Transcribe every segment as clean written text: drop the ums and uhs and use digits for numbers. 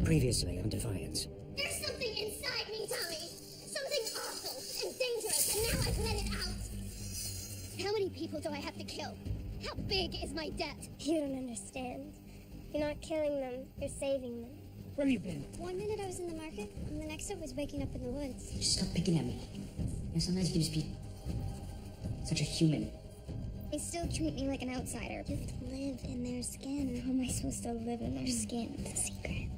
Previously on Defiance. There's something inside me, Tommy. Something awful and dangerous, and now I've let it out. How many people do I have to kill? How big is my debt? You don't understand. You're not killing them, you're saving them. Where have you been? 1 minute I was in the market, and the next I was waking up in the woods. Just stop picking at me. You know, sometimes you can just be such a human. They still treat me like an outsider. You live in their skin. How am I supposed to live in their skin? It's a secret.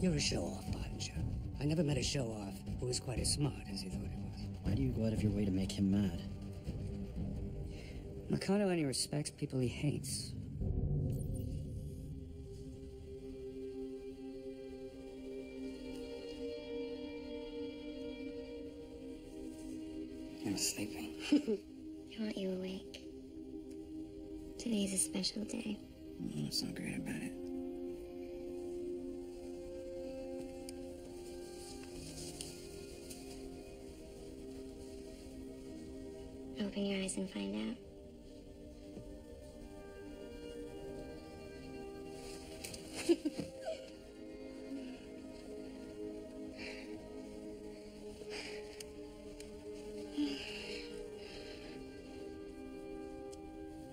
You're a show-off, Pottinger. I never met a show-off who was quite as smart as he thought he was. Why do you go out of your way to make him mad? Mikado only respects people he hates. I'm sleeping. I want you awake. Today's a special day. What's so great about it? Open your eyes and find out.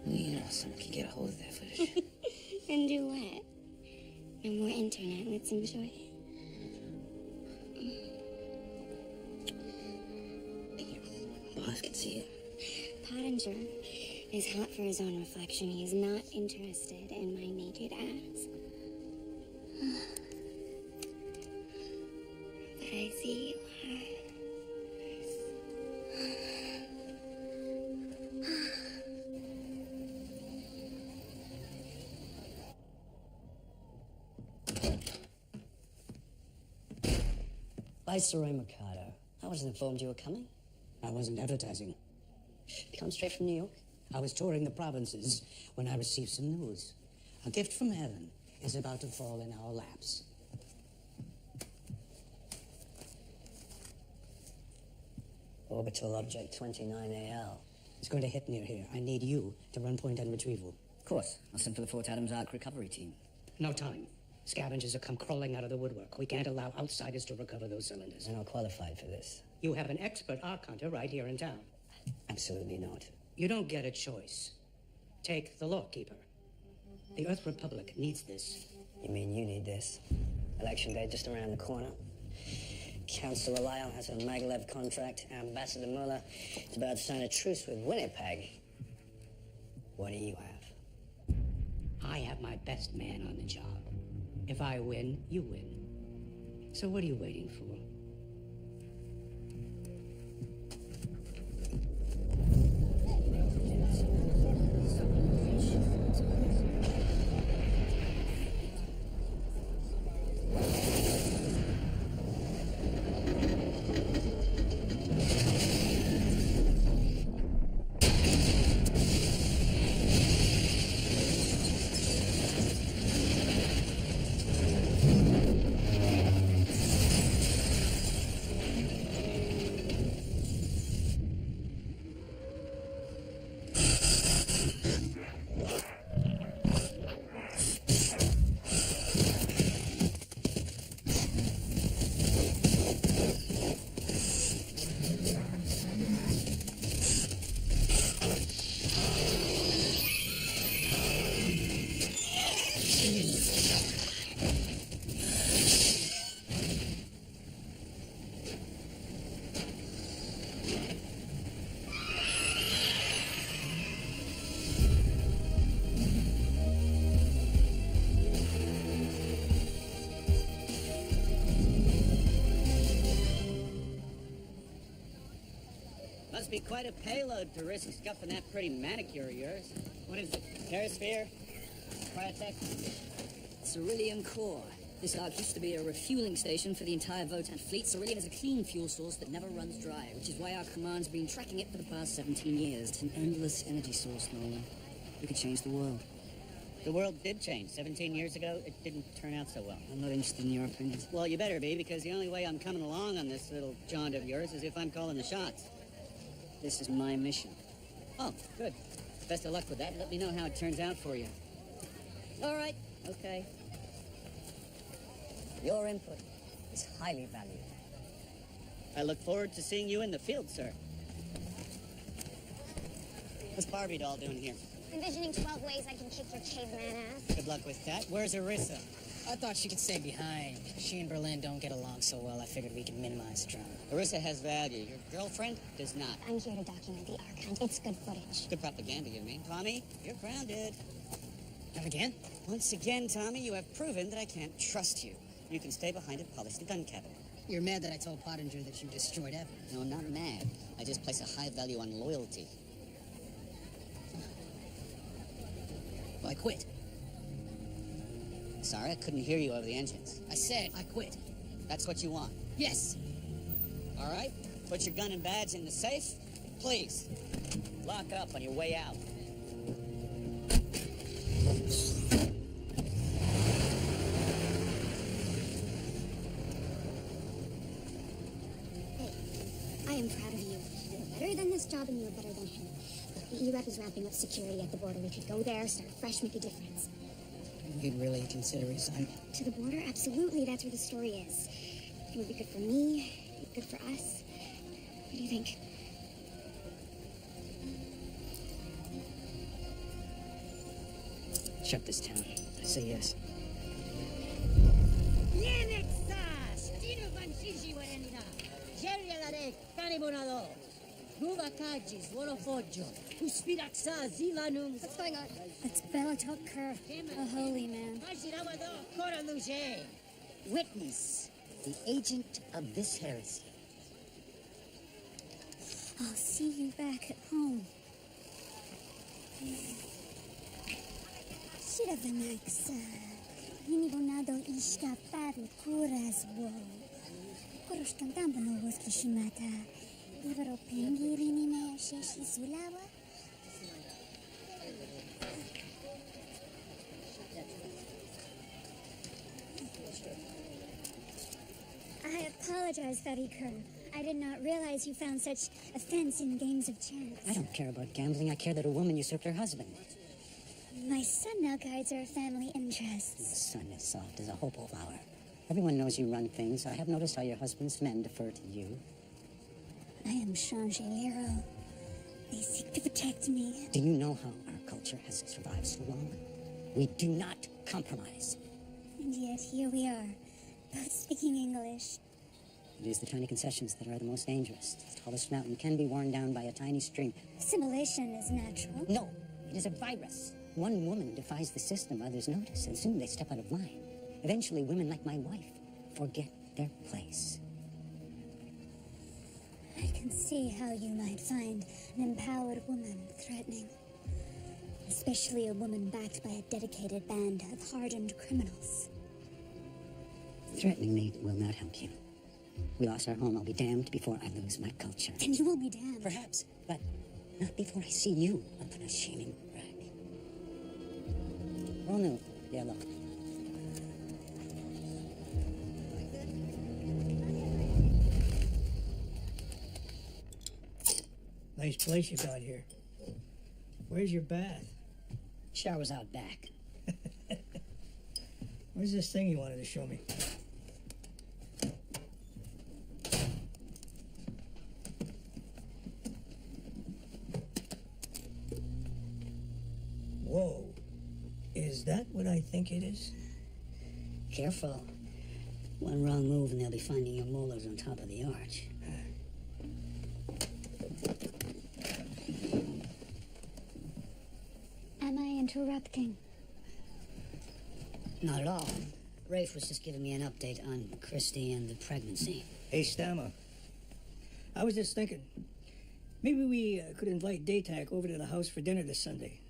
You know, someone can get a hold of that footage. And do what? No more internet, let's enjoy it. Boss can see it. Pottinger is hot for his own reflection. He is not interested in my naked ass. But I see you are. Viceroy Mikado. I wasn't informed you were coming. I wasn't advertising. You come straight from New York? I was touring the provinces when I received some news. A gift from heaven is about to fall in our laps. Orbital Object 29AL. It's going to hit near here. I need you to run point and retrieval. Of course. I'll send for the Fort Adams Ark recovery team. No time. Scavengers have come crawling out of the woodwork. We can't allow outsiders to recover those cylinders. They're not qualified for this. You have an expert arc hunter right here in town. Absolutely not. You don't get a choice. Take the Lawkeeper. The Earth Republic needs this. You mean you need this? Election day just around the corner. Councillor Lyle has a Maglev contract. Ambassador Muller is about to sign a truce with Winnipeg. What do you have? I have my best man on the job. If I win, you win. So what are you waiting for? Must be quite a payload to risk scuffing that pretty manicure of yours. What is it? Perisphere? Cryotech? Cerulean Core. This ark used to be a refueling station for the entire Votan fleet. Cerulean is a clean fuel source that never runs dry, which is why our command's been tracking it for the past 17 years. It's an endless energy source, Nolan. We could change the world. The world did change. 17 years ago, it didn't turn out so well. I'm not interested in your opinion. Well, you better be, because the only way I'm coming along on this little jaunt of yours is if I'm calling the shots. This is my mission. Oh, good. Best of luck with that. Let me know how it turns out for you. All right. Okay. Your input is highly valued. I look forward to seeing you in the field, sir. What's Barbie doll doing here? Envisioning 12 ways I can kick your caveman ass. Good luck with that. Where's Arissa? I thought she could stay behind. She and Berlin don't get along so well, I figured we could minimize the drama. Arissa has value. Your girlfriend does not. I'm here to document the archive. It's good footage. Good propaganda, you mean? Tommy, you're grounded. Come again? Once again, Tommy, you have proven that I can't trust you. You can stay behind and polish the gun cabinet. You're mad that I told Pottinger that you destroyed Evan. No, I'm not mad. I just place a high value on loyalty. Well, I quit. Sorry, I couldn't hear you over the engines. I said I quit. That's what you want. Yes. All right, put your gun and badge in the safe, please. Lock up on your way out. I am proud of you. You're better than this job and you're better than him. The E-Rep is wrapping up security at the border. We could go there, start fresh, make a difference. You'd really consider resigning? To the border? Absolutely. That's where the story is. It would be good for me, good for us. What do you think? Shut this town. I say yes. What's going on? It's Belatok Kerr, a holy man. Witness the agent of this heresy. I'll see you back at home. Shiravanaksa, Hinibonado Ishkapari Kurasbo. Koroshkantambano was Kishimata. Ibero Pengirinime Sheshi Sulawa. I apologize, Fatty Kerr. I did not realize you found such offense in games of chance. I don't care about gambling. I care that a woman usurped her husband. My son now guides our family interests. The son is soft as a hopo flower. Everyone knows you run things. I have noticed how your husband's men defer to you. I am Changelero. They seek to protect me. Do you know how our culture has survived so long? We do not compromise. And yet here we are, both speaking English. It is the tiny concessions that are the most dangerous. The tallest mountain can be worn down by a tiny stream. Assimilation is natural. No, it is a virus. One woman defies the system, others notice, and soon they step out of line. Eventually, women like my wife forget their place. I can see how you might find an empowered woman threatening. Especially a woman backed by a dedicated band of hardened criminals. Threatening me will not help you. We lost our home. I'll be damned before I lose my culture. Then you will be damned. Perhaps, but not before I see you up on a shaming rack. Oh no, yeah, look. Nice place you got here. Where's your bath? Shower's out back. Where's this thing you wanted to show me? Whoa. Is that what I think it is? Careful. One wrong move and they'll be finding your molars on top of the arch. Am I interrupting? Not at all. Rafe was just giving me an update on Christy and the pregnancy. Hey, Stammer. I was just thinking, maybe we could invite Daytak over to the house for dinner this Sunday.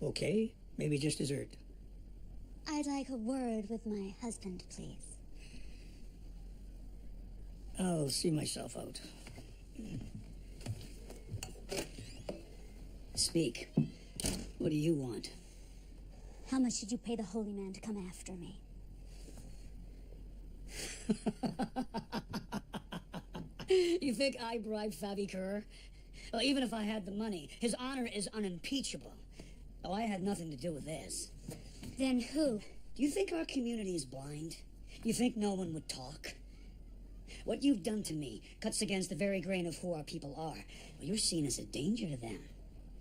Okay, maybe just dessert. I'd like a word with my husband, please. I'll see myself out. Speak. What do you want? How much did you pay the holy man to come after me? You think I bribed Fabi Kerr? Well, even if I had the money, his honor is unimpeachable. Oh, I had nothing to do with this. Then who? Do you think our community is blind? You think no one would talk? What you've done to me cuts against the very grain of who our people are. Well, you're seen as a danger to them.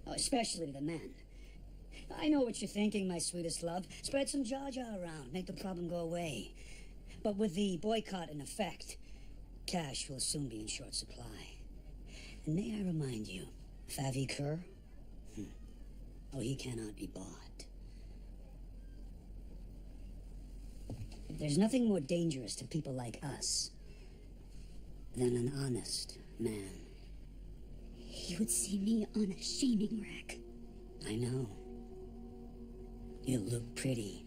Oh, especially to the men. I know what you're thinking, my sweetest love. Spread some jaw-jaw around, make the problem go away. But with the boycott in effect, cash will soon be in short supply. And may I remind you, Favi Kerr? Oh, he cannot be bought. There's nothing more dangerous to people like us than an honest man. You would see me on a shaming rack. I know. You look pretty.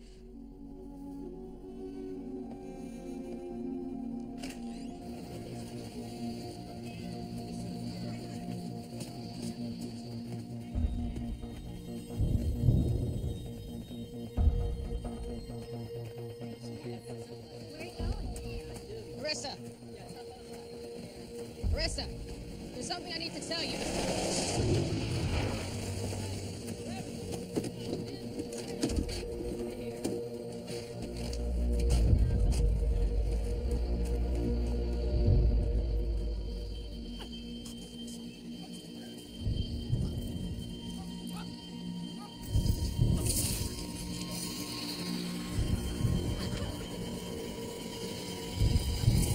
Marissa, there's something I need to tell you.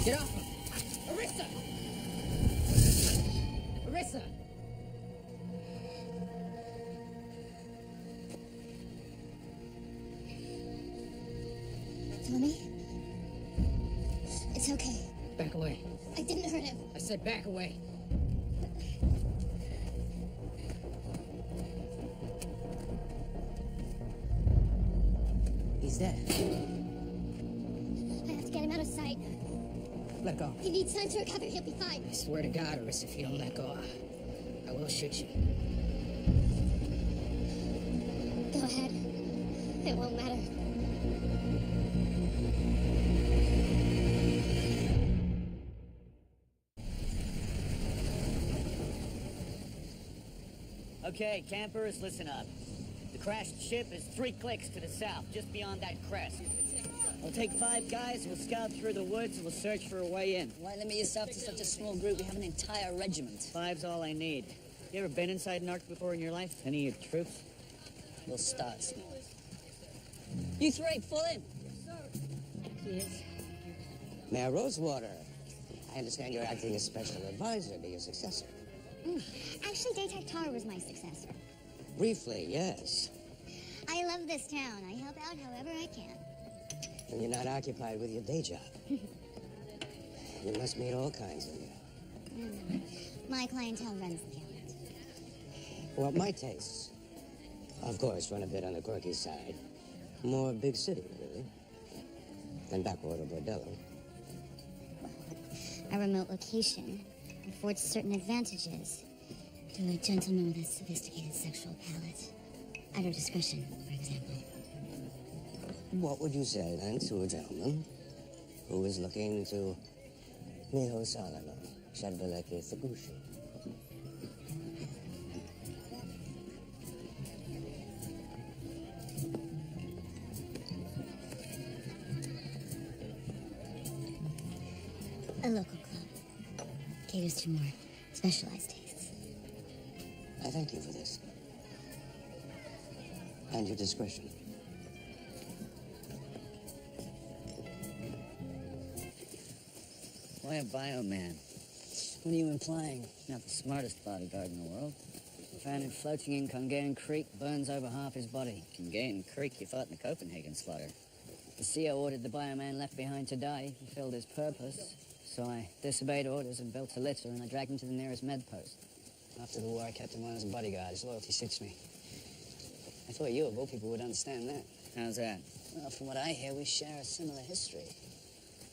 Get off him! Marissa! Marissa! Tommy? It's okay. Back away. I didn't hurt him. I said back away. He's dead. I have to get him out of sight. Let go. He needs time to recover. He'll be fine. I swear to God, Arissa, if you don't let go, I will shoot you. Go ahead. It won't matter. Okay, campers, listen up. The crashed ship is 3 clicks to the south, just beyond that crest. We'll take 5 guys, we'll scout through the woods, and we'll search for a way in. Why limit yourself to such a small group? We have an entire regiment. 5's all I need. You ever been inside an Ark before in your life? Any of your troops? We'll start small. You 3, pull in. Yes. Mayor Rosewater, I understand you're acting as special advisor to your successor. Actually, Detectar was my successor. Briefly, yes. I love this town. I help out however I can. And you're not occupied with your day job. You must meet all kinds of you. My clientele runs the gamut. Well, my tastes, of course, run a bit on the quirky side. More big city, really, than backwater bordello. A remote location affords certain advantages to a gentleman with a sophisticated sexual palate. At her discretion, for example. What would you say, then, to a gentleman who is looking to miho salano, shadbaleke sagushi? A local club. Caters to more specialized tastes. I thank you for this. And your discretion. Why a bioman? What are you implying? Not the smartest bodyguard in the world. Found him floating in Congain Creek, burns over half his body. Congain Creek, you fought in the Copenhagen slaughter. The CO ordered the bioman left behind to die. He filled his purpose. So I disobeyed orders and built a litter, and I dragged him to the nearest med post. After the war, I kept him on as a bodyguard. His loyalty suits me. I thought you, of all people, would understand that. How's that? Well, from what I hear, we share a similar history.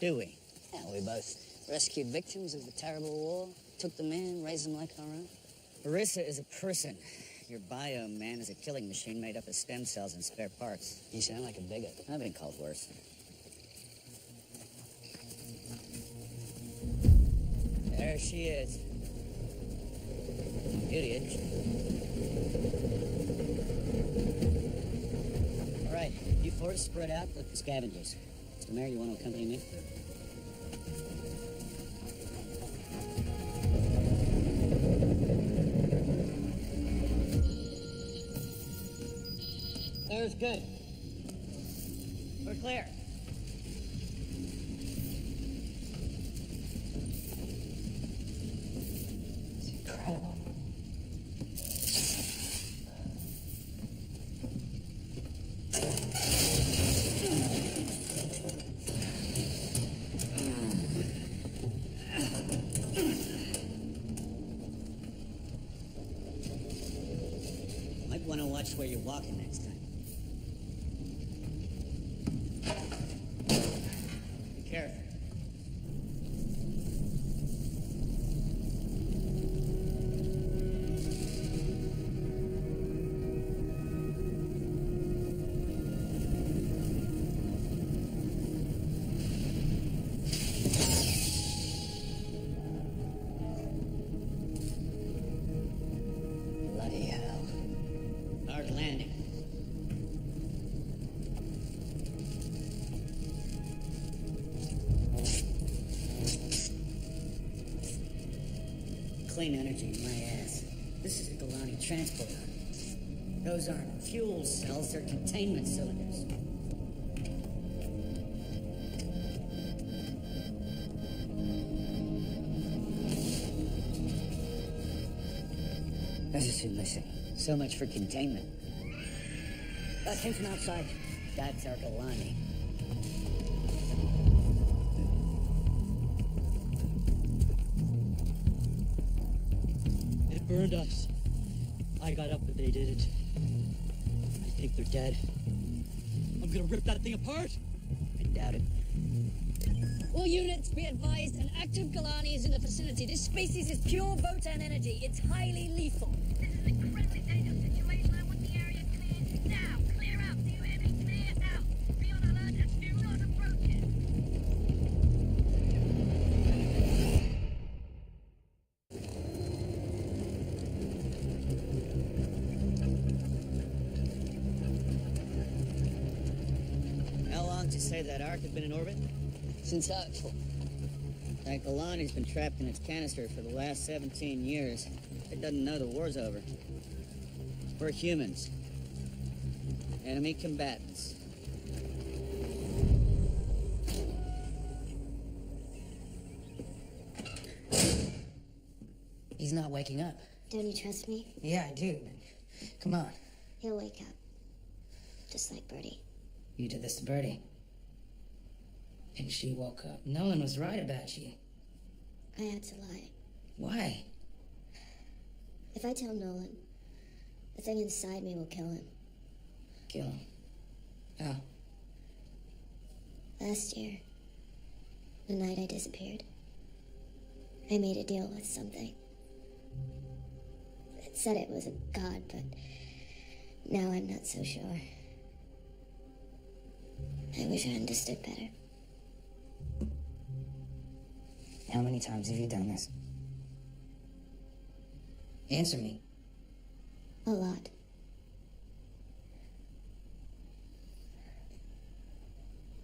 Do we? Yeah, we both rescued victims of the terrible war, took them in, raised them like our own. Arissa is a person. Your bioman is a killing machine made up of stem cells and spare parts. You sound like a bigot. I've been called worse. There she is. Idiot. All right. You four spread out, look for scavengers. Mr. Mayor, you want to accompany me? There's good. We're clear. It's incredible. Might want to watch where you're walking next time. Be careful. Bloody hell. Hard landing. Clean energy in my ass. This is a Galani transporter. Those aren't fuel cells, they're containment cylinders. There's a suit missing. So much for containment. That came from outside. That's our Galani. It burned us. I got up, but they did it. I think they're dead. I'm gonna rip that thing apart. I doubt it. All units, be advised, an active Galani is in the vicinity. This species is pure Votan energy. It's highly lethal. This is an incredibly dangerous situation. I want the area cleared. Now, clear out. Do you hear me? Clear out. Be on alert and do not approach it. How long did you say that Ark had been in orbit? Since That Galani's been trapped in its canister for the last 17 years. It doesn't know the war's over. We're humans. Enemy combatants. He's not waking up. Don't you trust me? Yeah, I do. Come on. He'll wake up. Just like Birdie. You did this to Birdie. And she woke up. Nolan was right about you. I had to lie. Why? If I tell Nolan, the thing inside me will kill him. Kill him. How? Last year, the night I disappeared, I made a deal with something. It said it was a god, but now I'm not so sure. I wish I understood better. How many times have you done this? Answer me. A lot.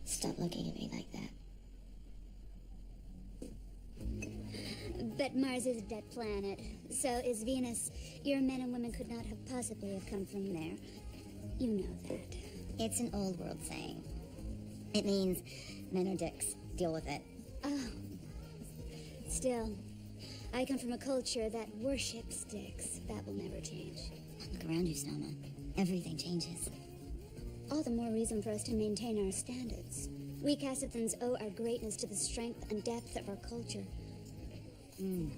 Stop looking at me like that. But Mars is a dead planet. So is Venus. Your men and women could not have possibly have come from there. You know that. It's an old world saying. It means men are dicks. Deal with it. Oh. Still, I come from a culture that worships dicks. That will never change. Look around you, Snowma. Everything changes. All the more reason for us to maintain our standards. We Cassithans owe our greatness to the strength and depth of our culture. And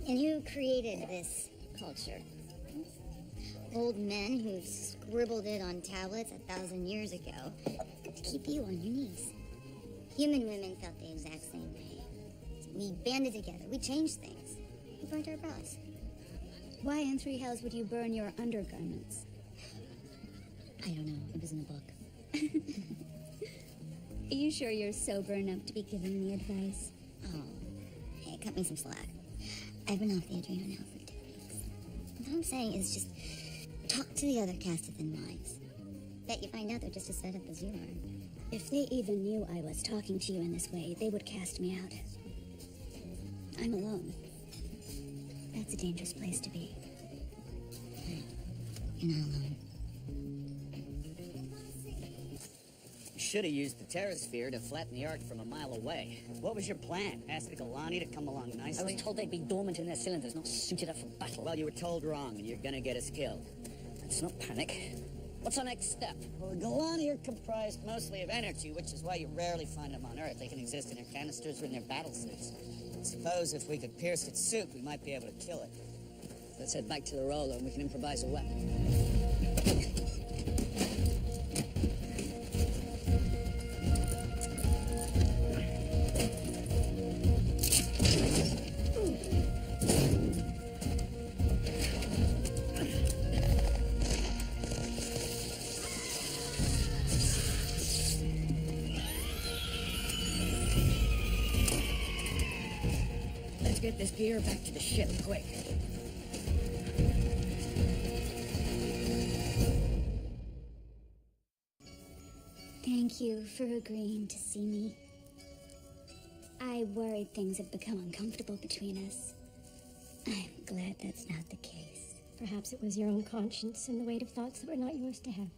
who created this culture? Old men who scribbled it on tablets 1,000 years ago to keep you on your knees. Human women felt the exact same way. We banded together. We changed things. We burnt our bras. Why in three hells would you burn your undergarments? I don't know. It was in the book. Are you sure you're sober enough to be giving me advice? Oh, hey, cut me some slack. I've been off the adrenal now for 2 weeks. What I'm saying is just talk to the other Castithan wives. Bet you find out they're just as set up as you are. If they even knew I was talking to you in this way, they would cast me out. I'm alone. That's a dangerous place to be. You're not alone. You should have used the terrasphere to flatten the Ark from a mile away. What was your plan? Ask the Galani to come along nicely? I was told they'd be dormant in their cylinders, not suited up for battle. Well, you were told wrong, and you're gonna get us killed. Let's not panic. What's our next step? Well, the Galani are comprised mostly of energy, which is why you rarely find them on Earth. They can exist in their canisters or in their battle suits. Suppose if we could pierce its suit, we might be able to kill it. Let's head back to the roller and we can improvise a weapon. Let's get this gear back to the ship, quick. Thank you for agreeing to see me. I worried things had become uncomfortable between us. I'm glad that's not the case. Perhaps it was your own conscience and the weight of thoughts that were not yours to have.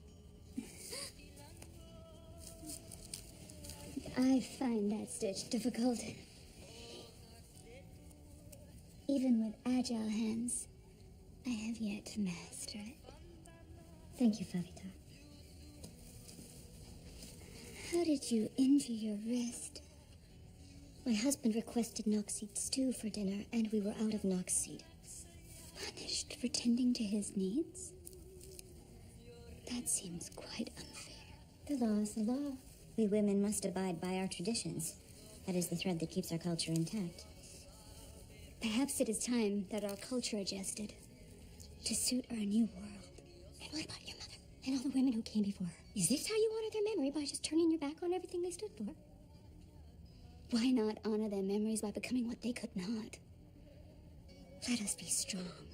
I find that stitch difficult. Even with agile hands, I have yet to master it. Thank you, Favita. How did you injure your wrist? My husband requested knockseed stew for dinner, and we were out of knockseed. Punished for tending to his needs? That seems quite unfair. The law is the law. We women must abide by our traditions. That is the thread that keeps our culture intact. Perhaps it is time that our culture adjusted to suit our new world. And what about your mother and all the women who came before her? Is this how you honor their memory, by just turning your back on everything they stood for? Why not honor their memories by becoming what they could not? Let us be strong.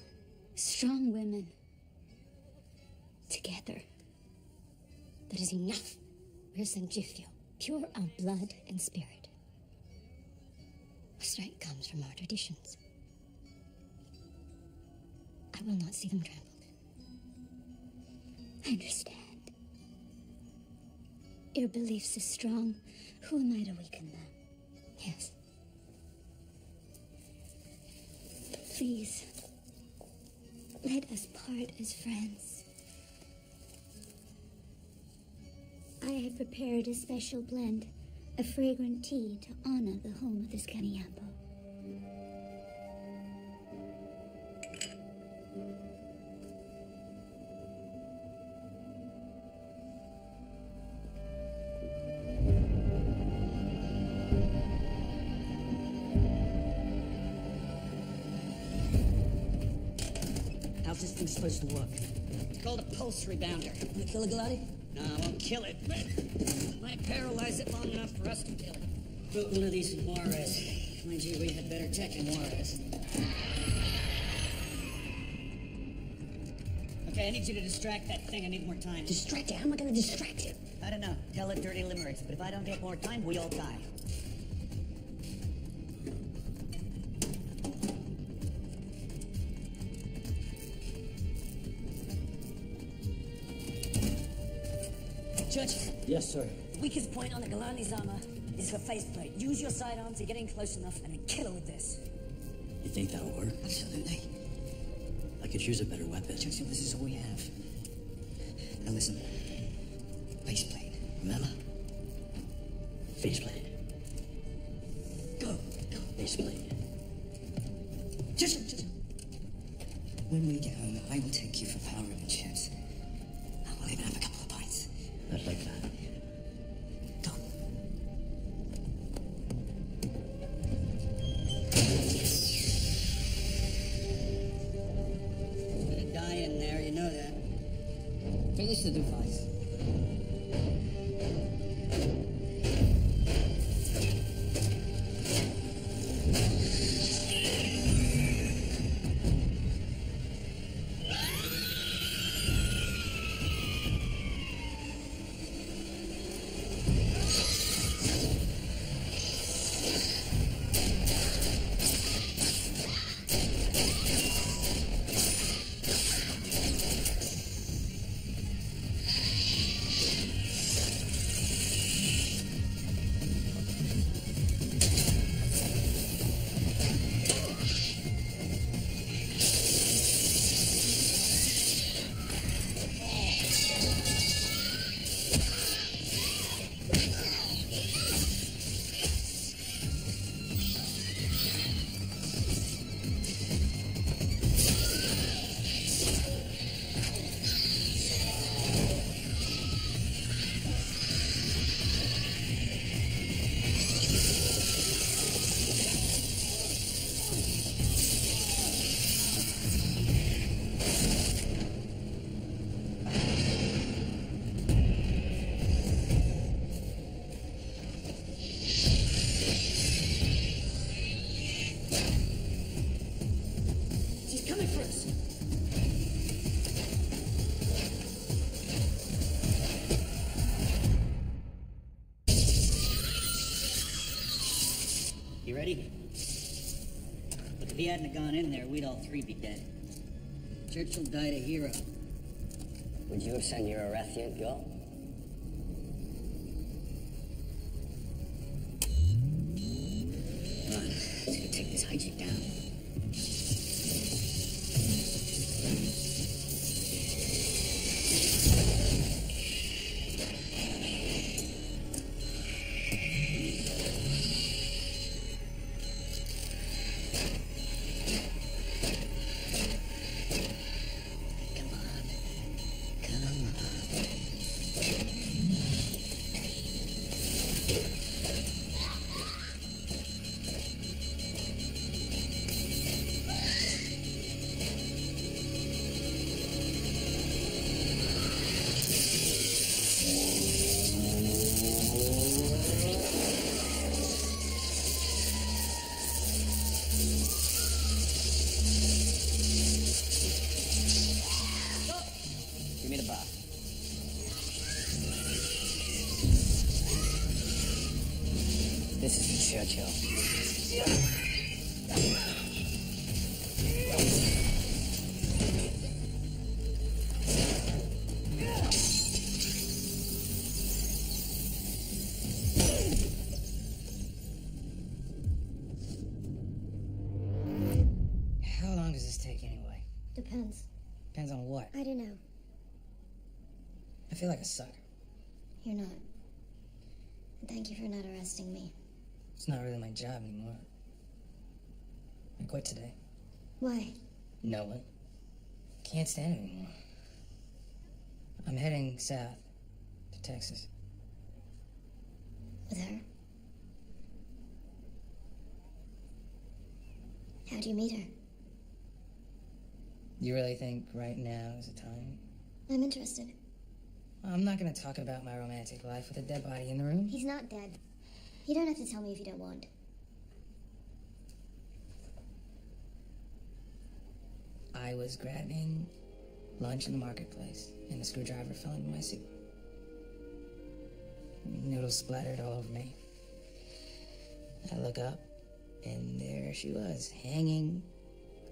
Strong women. Together. That is enough. We're Sanjifyo, pure of blood and spirit. Our strength comes from our traditions. I will not see them trampled. I understand. Your beliefs are strong. Who am I to weaken them? Yes. Please, let us part as friends. I have prepared a special blend, a fragrant tea to honor the home of this Kaniapo. How's this thing supposed to work? It's called a pulse rebounder. Gonna kill a Galati? No, I won't kill it. Might paralyze it long enough for us to kill it. Built one of these in Juarez. Mind you, we had better tech in Juarez. Okay, I need you to distract that thing. I need more time. Distract it? How am I gonna distract it? I don't know. Tell it dirty limericks, but if I don't get more time, we all die. Judge. Yes, sir. The weakest point on the Galani's armor is her faceplate. Use your sidearms to get in close enough and then kill her with this. You think that'll work? Absolutely. I could use a better weapon. Judge, this is all we have. Now listen. Faceplate. Remember? Faceplate. Go. Faceplate. Just. When we get home, I will take you for power ribbon chips. I will even have a couple of pints. I'd like that. Go. You're gonna die in there, you know that. Finish the device. ready? Look, if he hadn't gone in there, we'd all three be dead. Churchill died a hero. Would you have sent your Erathian girl? Come on, let's go take this hijack down. Give me the bar. This is the Churchill. How long does this take anyway? Depends. Depends on what. I don't know. I feel like a sucker. You're not. And thank you for not arresting me. It's not really my job anymore. I quit today. Why? No one. Can't stand it anymore. I'm heading south to Texas. With her? How'd you meet her? You really think right now is the time? I'm interested. I'm not gonna talk about my romantic life with a dead body in the room. He's not dead. You don't have to tell me if you don't want. I was grabbing lunch in the marketplace, and a screwdriver fell into my suit. Noodles splattered all over me. I look up, and there she was, hanging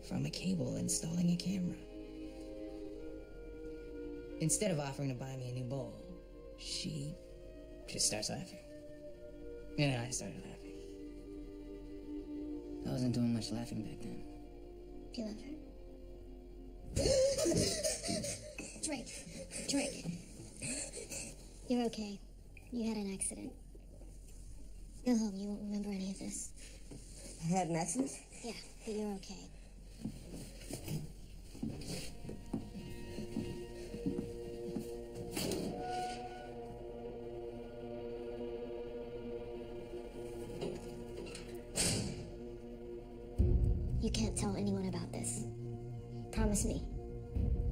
from a cable, installing a camera. Instead of offering to buy me a new bowl, she just starts laughing. And then I started laughing. I wasn't doing much laughing back then. Do you love her? Drake. You're okay. You had an accident. Go home. You won't remember any of this. I had an accident? Yeah, but you're okay. You can't tell anyone about this. Promise me.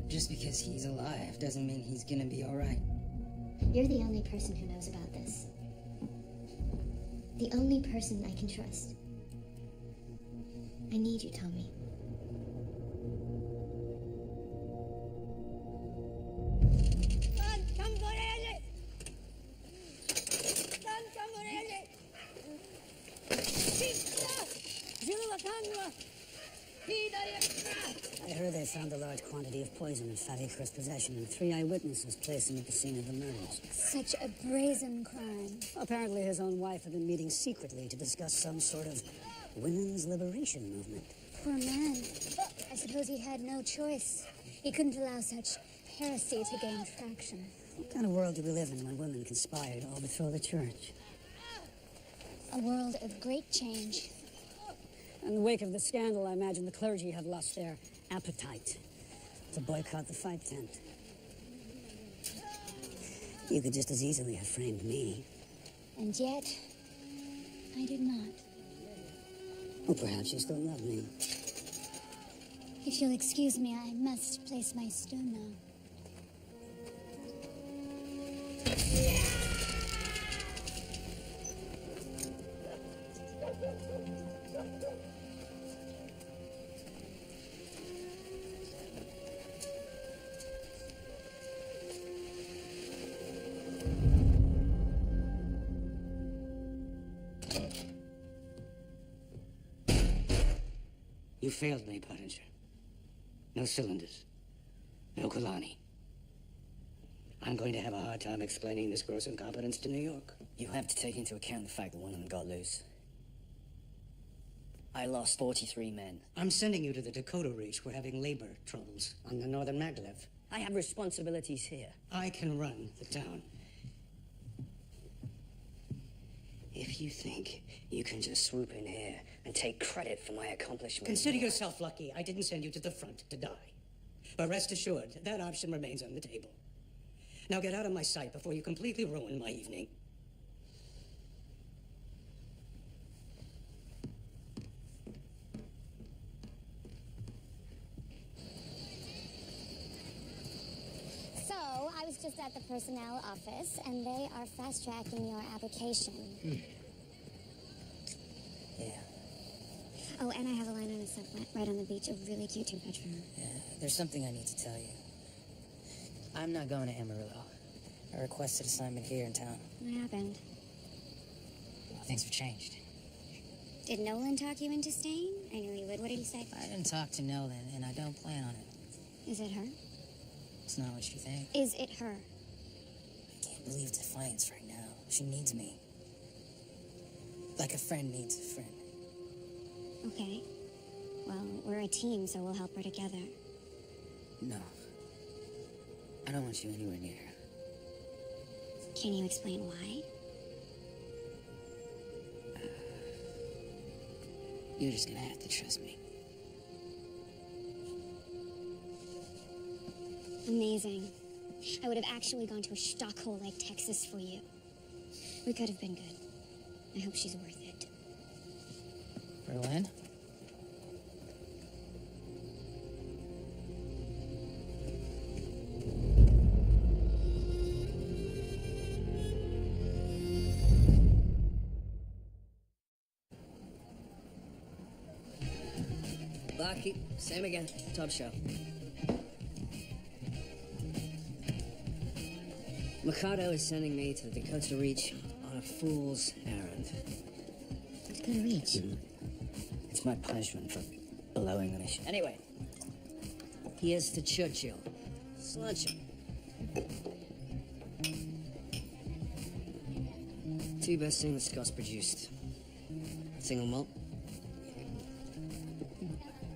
Just because he's alive doesn't mean he's gonna be all right. You're the only person who knows about this. The only person I can trust. I need you, Tommy. I heard they found a large quantity of poison in Favikra's possession, and 3 eyewitnesses placed him at the scene of the murders. Such a brazen crime. Apparently his own wife had been meeting secretly to discuss some sort of women's liberation movement. Poor man. I suppose he had no choice. He couldn't allow such heresy to gain traction. What kind of world do we live in when women conspire to overthrow the church? A world of great change. In the wake of the scandal, I imagine the clergy have lost their appetite to boycott the fight tent. You could just as easily have framed me. And yet, I did not. Well, perhaps you still love me. If you'll excuse me, I must place my stone now. You failed me, Pottinger. No cylinders. No Kalani. I'm going to have a hard time explaining this gross incompetence to New York. You have to take into account the fact that one of them got loose. I lost 43 men. I'm sending you to the Dakota Reach. We're having labor troubles on the northern Maglev. I have responsibilities here. I can run the town. If you think you can just swoop in here and take credit for my accomplishments... Consider yourself lucky I didn't send you to the front to die. But rest assured, that option remains on the table. Now get out of my sight before you completely ruin my evening. So, I was just at the personnel office, and they are fast-tracking your application. Yeah. Oh, and I have a line on a sublet right on the beach, a really cute two-bedroom. Yeah, there's something I need to tell you. I'm not going to Amarillo. I requested assignment here in town. What happened? Well, things have changed. Did Nolan talk you into staying? I knew he would. What did he say? I didn't talk to Nolan, and I don't plan on it. Is it her? It's not what you think. Is it her? I can't believe Defiance right now. She needs me. Like a friend needs a friend. Okay. Well, we're a team, so we'll help her together. No. I don't want you anywhere near her. Can you explain why? You're just gonna have to trust me. Amazing. I would have actually gone to a shockhole like Texas for you. We could have been good. I hope she's worth it. Berlin? Barkeep, same again. Top shelf. Mikado is sending me to the Dakota Reach on a fool's errand. Dakota Reach? It's my punishment for blowing the mission. Anyway, here's to Churchill. Sludge him. 2 best things Scott's produced. Single malt.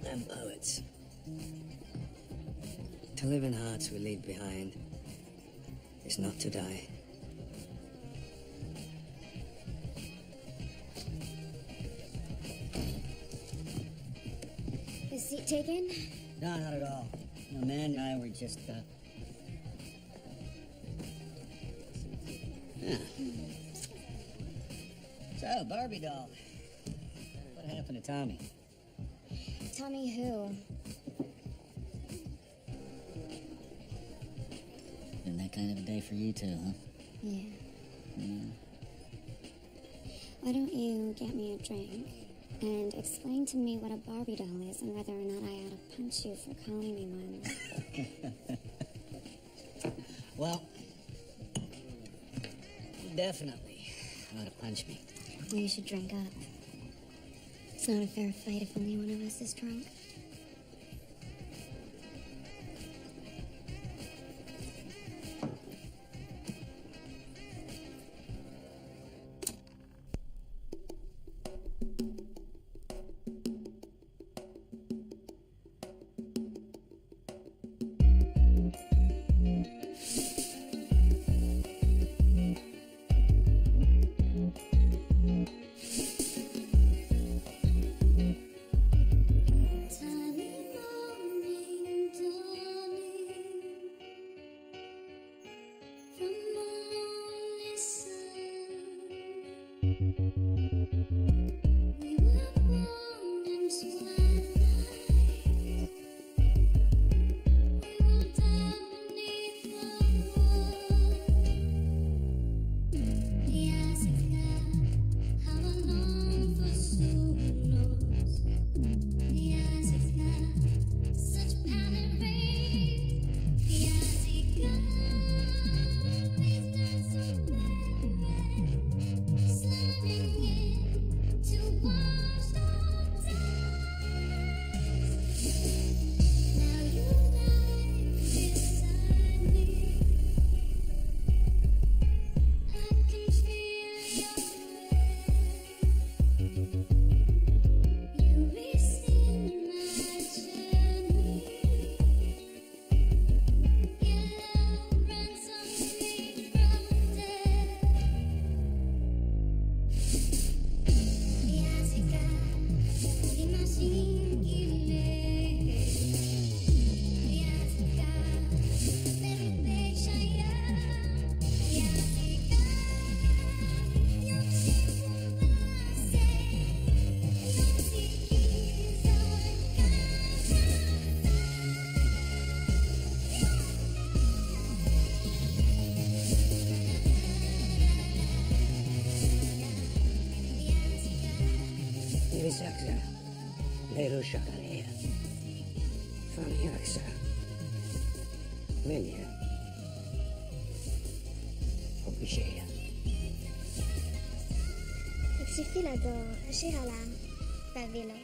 And poets. To live in hearts we leave behind is not to die. Is seat taken? No, not at all. No, man and I were just, Yeah. So, Barbie doll. What happened to Tommy? Tommy who? Been that kind of a day for you too, huh? Yeah. Yeah. Why don't you get me a drink and explain to me what a Barbie doll is and whether or not I ought to punch you for calling me one? Well, you definitely ought to punch me. Well, you should drink up. It's not a fair fight if only one of us is drunk. C'est ça que ça. Vero Chacarea. Famille avec ça. Meglio. Obligé. تكشفي لها دو شي هلا بابيلو